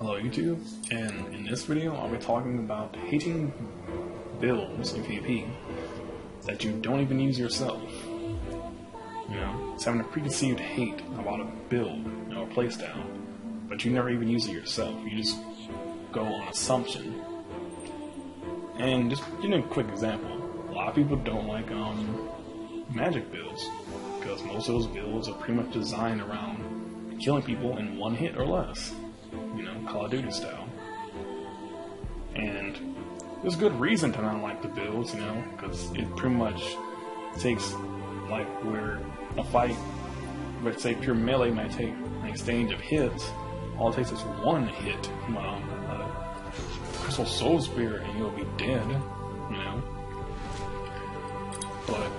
Hello YouTube, and in this video I'll be talking about hating builds in PvP that you don't even use yourself. You know, it's having a preconceived hate about a build or playstyle, but you never even use it yourself. You just go on assumption. And just a quick example, a lot of people don't like magic builds because most of those builds are pretty much designed around killing people in one hit or less. You know, Call of Duty style. And there's good reason to not like the builds, you know, because it pretty much takes, like, where a fight, let's say pure melee might take an exchange of hits, all it takes is one hit from Crystal Soul Spear and you'll be dead, you know. But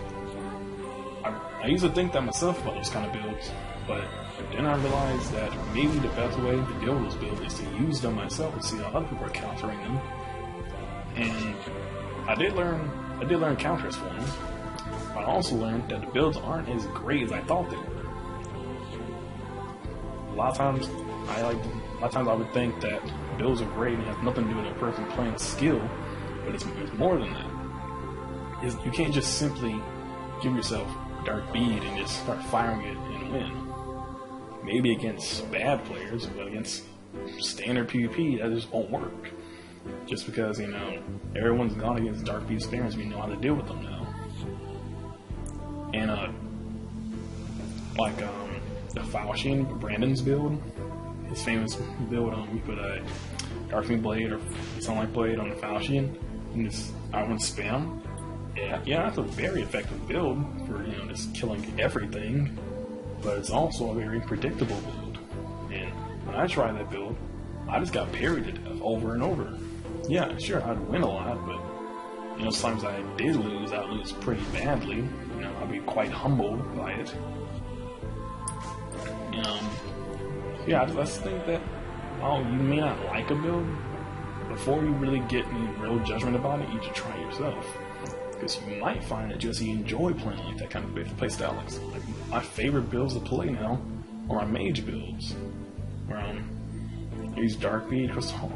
I used to think that myself about those kind of builds, but then I realized that maybe the best way to deal with those builds is to use them myself and see how other people are countering them. And I did learn counters for them, but I also learned that the builds aren't as great as I thought they were. A lot of times I would think that builds are great and have nothing to do with a person playing skill, but it's more than that. You can't just simply give yourself Dark Bead and just start firing it and win. Maybe against bad players, but against standard PvP, that just won't work. Just because, you know, everyone's gone against Dark Bead spammers, we know how to deal with them now. And, the Falchion, Brandon's build, his famous build, you put a Darkfiend Blade or Sunlight Blade on the Falchion, and just out-run spam. Yeah, that's a very effective build for, you know, just killing everything. But it's also a very predictable build. And when I tried that build, I just got parried to death over and over. Yeah, sure, I'd win a lot, but, you know, sometimes I did lose, I'd lose pretty badly. You know, I'd be quite humbled by it. Yeah, I just think that, you may not like a build, before you really get any real judgment about it, you should try it yourself. Because you might find that you actually enjoy playing like that kind of playstyle. Like my favorite builds to play now are my mage builds, where I use Dark Bead, Crystal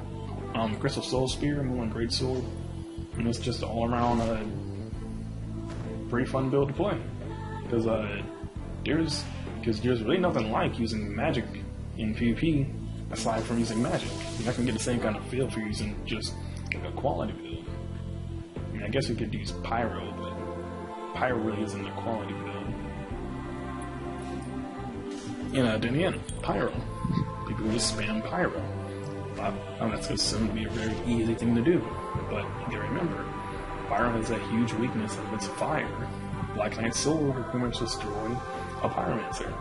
Soul Spear, Moonlight Great Sword, and it's just all around pretty fun build to play. Because there's really nothing like using magic in PvP aside from using magic. You're not gonna get the same kind of feel for using just a quality build. I guess we could use Pyro, but Pyro really isn't a quality build. Then again, Pyro. People just spam Pyro. That's assumed to be a very easy thing to do, but you gotta remember, Pyro has a huge weakness of its fire. Black Knight Sword will pretty much destroy a Pyromancer.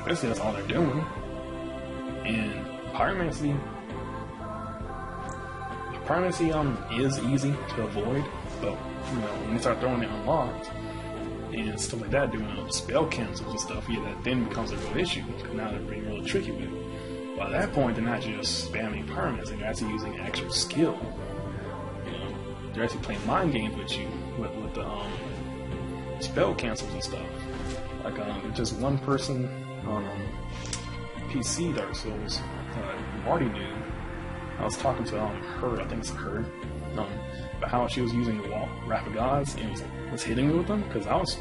Basically, that's all they're doing. And Pyromancy is easy to avoid. But, you know, when you start throwing it unlocked and stuff like that, doing spell cancels and stuff, yeah, that then becomes a real issue, because now they're being really tricky with it. By that point, they're not just spamming Pyromancy, they're actually using actual skill. You know, they're actually playing mind games with you, with the spell cancels and stuff. Like, just one person on PC Dark Souls, Marty knew. I was talking to her, I think it's her, about how she was using the Wrath of Gods and was hitting me with them, because I was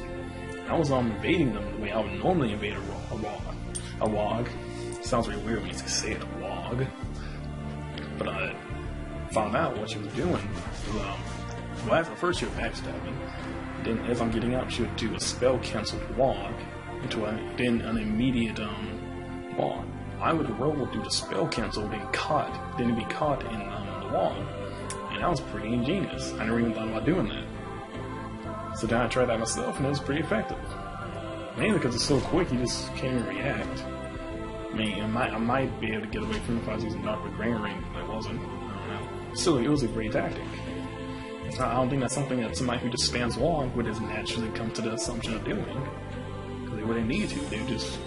evading them the way I would normally evade a WOG. Sounds really weird when you say it, a WOG. But I found out what she was doing. Well, at first she would backstab me. Then as I'm getting up, she would do a spell canceled WOG into then an immediate WOG. I would roll do the spell cancel, then be caught in the WOG. And that was pretty ingenious. I never even thought about doing that. So then I tried that myself, and it was pretty effective. Mainly because it's so quick, you just can't even react. I mean, I might be able to get away from it if I was using Dark Grain Ring, but I wasn't. I don't know. Still, it was a great tactic. I don't think that's something that somebody who just spams WOG would just naturally come to the assumption of doing. Because they wouldn't need to. They would just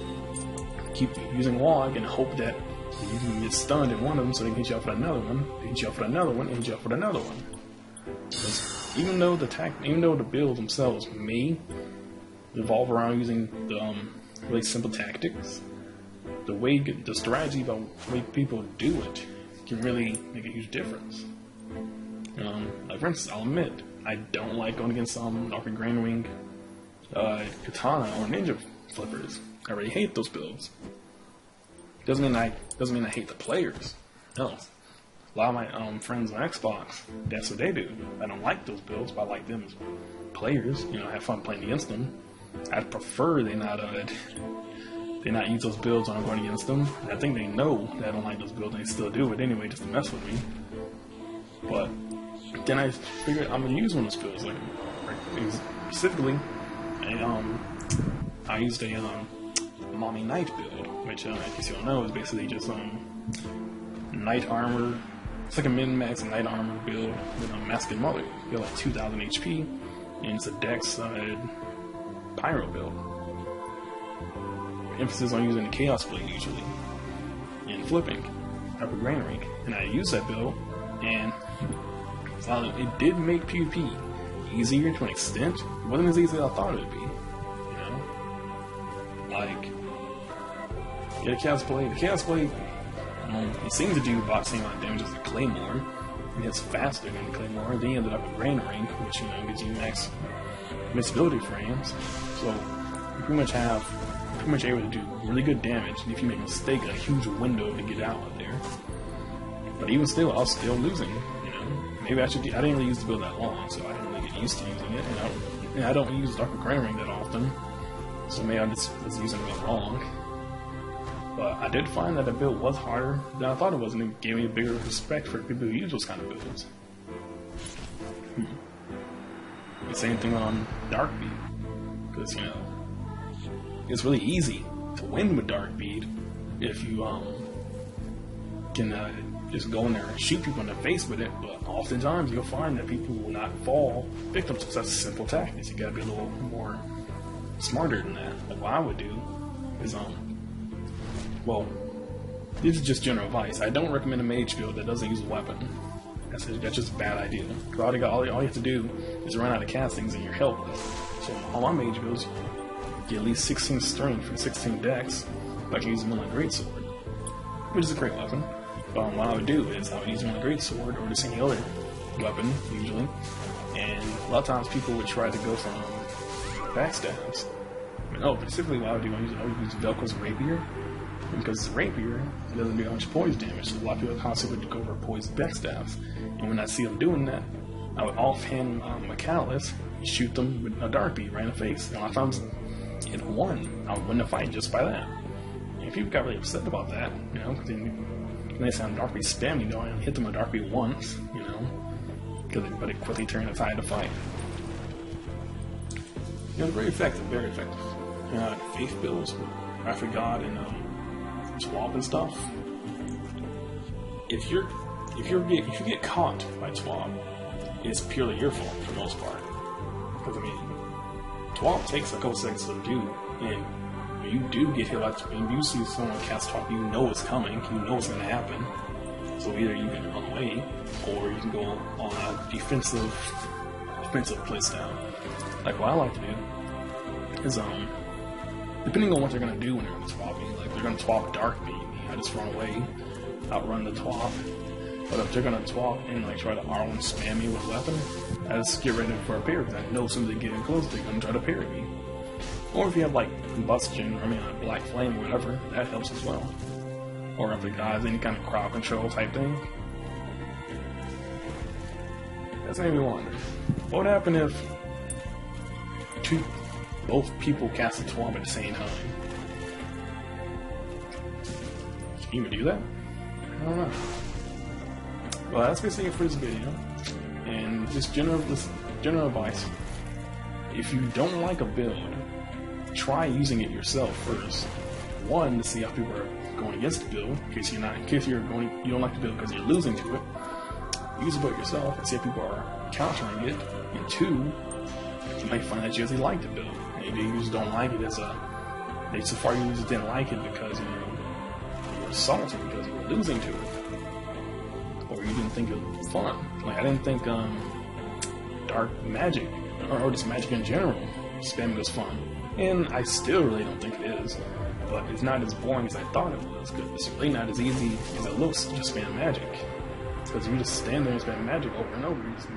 keep using WOG and hope that you can get stunned in one of them, so they can hit you up for another one, hit you up for another one, and hit you up for another one. Because even though the builds themselves may revolve around using the really simple tactics, the strategy about the way people do it can really make a huge difference. Like for instance, I'll admit, I don't like going against Dark Grain Ring, Katana, or Ninja Flippers. I really hate those builds. Doesn't mean I hate the players. No. A lot of my friends on Xbox, that's what they do. I don't like those builds, but I like them as players. You know, I have fun playing against them. I'd prefer they not use those builds when I'm going against them. I think they know that I don't like those builds, and they still do it anyway just to mess with me. But then I figured I'm gonna use one of those builds. Like specifically, I used a Mommy Knight build, which in case you don't know is basically just Knight armor. It's like a min-max Knight armor build with a Masculine Mother. You get like 2,000 HP, and it's a Dex Pyro build. Emphasis on using the Chaos Blade usually, and flipping Upper Grain Ring. And I used that build, and it did make PvP easier to an extent. It wasn't as easy as I thought it would be. You know, like the Chaos Blade. The Chaos Blade, it seems to do about the same amount of damage as the Claymore. And it's faster than the Claymore. Then you ended up with Grain Ring, which gives you max invincibility frames. So you pretty much able to do really good damage, and if you make a mistake, a huge window to get out of there. But even still, I was still losing. You know, maybe I didn't really use the build that long, so I didn't really get used to using it. And I don't use Dark Grain Ring that often, so maybe I just was using it wrong. But I did find that the build was harder than I thought it was, and it gave me a bigger respect for people who use those kind of builds. The same thing on Dark Beat, because it's really easy to win with Dark Bead if you can just go in there and shoot people in the face with it. But oftentimes you'll find that people will not fall victim to such simple tactics. You gotta be a little more smarter than that. Like what I would do is well, this is just general advice. I don't recommend a mage build that doesn't use a weapon. That's just a bad idea. All you have to do is run out of castings and you're helpless. So all my mage builds, get at least 16 strength and 16 dex by using Millen Greatsword, which is a great weapon. But what I would do is I would use Millen Greatsword or just any other weapon, usually. And a lot of times people would try to go from backstabs. Specifically what I would do, I would use Velcro's Rapier. Because it's a rapier, it doesn't do much poison damage, so a lot of people constantly would go for poison backstabs. And when I see them doing that, I would offhand my catalyst, shoot them with a Dark Beat right in the face. And a lot of times, it won. I would win the fight just by that. And people got really upset about that, because when they sound Dark Beat spam, you only hit them with Dark Beat once, but it quickly turned the tide of the fight. Very effective, very effective. Faith builds with Wrath of God and TWAB and stuff. If you get caught by TWAB, it's purely your fault for the most part. Because TWAB takes a couple seconds to do, and when you do get hit, when you see someone cast TWAB, you know it's coming, you know it's going to happen. So either you can run away, or you can go on a offensive playstyle. Like what I like to do is depending on what they're going to do when they're going to TWAB me, like they're going to TWAB Dark Beat me, I just run away, outrun the TWAB. But if they're going to TWAB and try to R1 spam me with a weapon, I just get ready for a parry, because I know as soon as they get in close, they're going to try to parry me. Or if you have combustion, or black flame or whatever, that helps as well. Or if the guy's any kind of crowd control type thing. That's made me wonder, what would happen if both people cast a TWAB at the same time? Can you even do that? I don't know. Well, that's basically it for this video. And just general advice. If you don't like a build, try using it yourself first. One, to see how people are going against the build, in case you don't like the build because you're losing to it. Use the build yourself and see if people are countering it. And two, you might find that you actually like the build. Maybe you just don't like it maybe so far you just didn't like it because you were salty because you were losing to it. Or you didn't think it was fun. Like I didn't think Dark Magic, or just Magic in general, spamming was fun. And I still really don't think it is. but it's not as boring as I thought it was. Because it's really not as easy as it looks to just spam magic. Because you just stand there and spam magic over and over, you just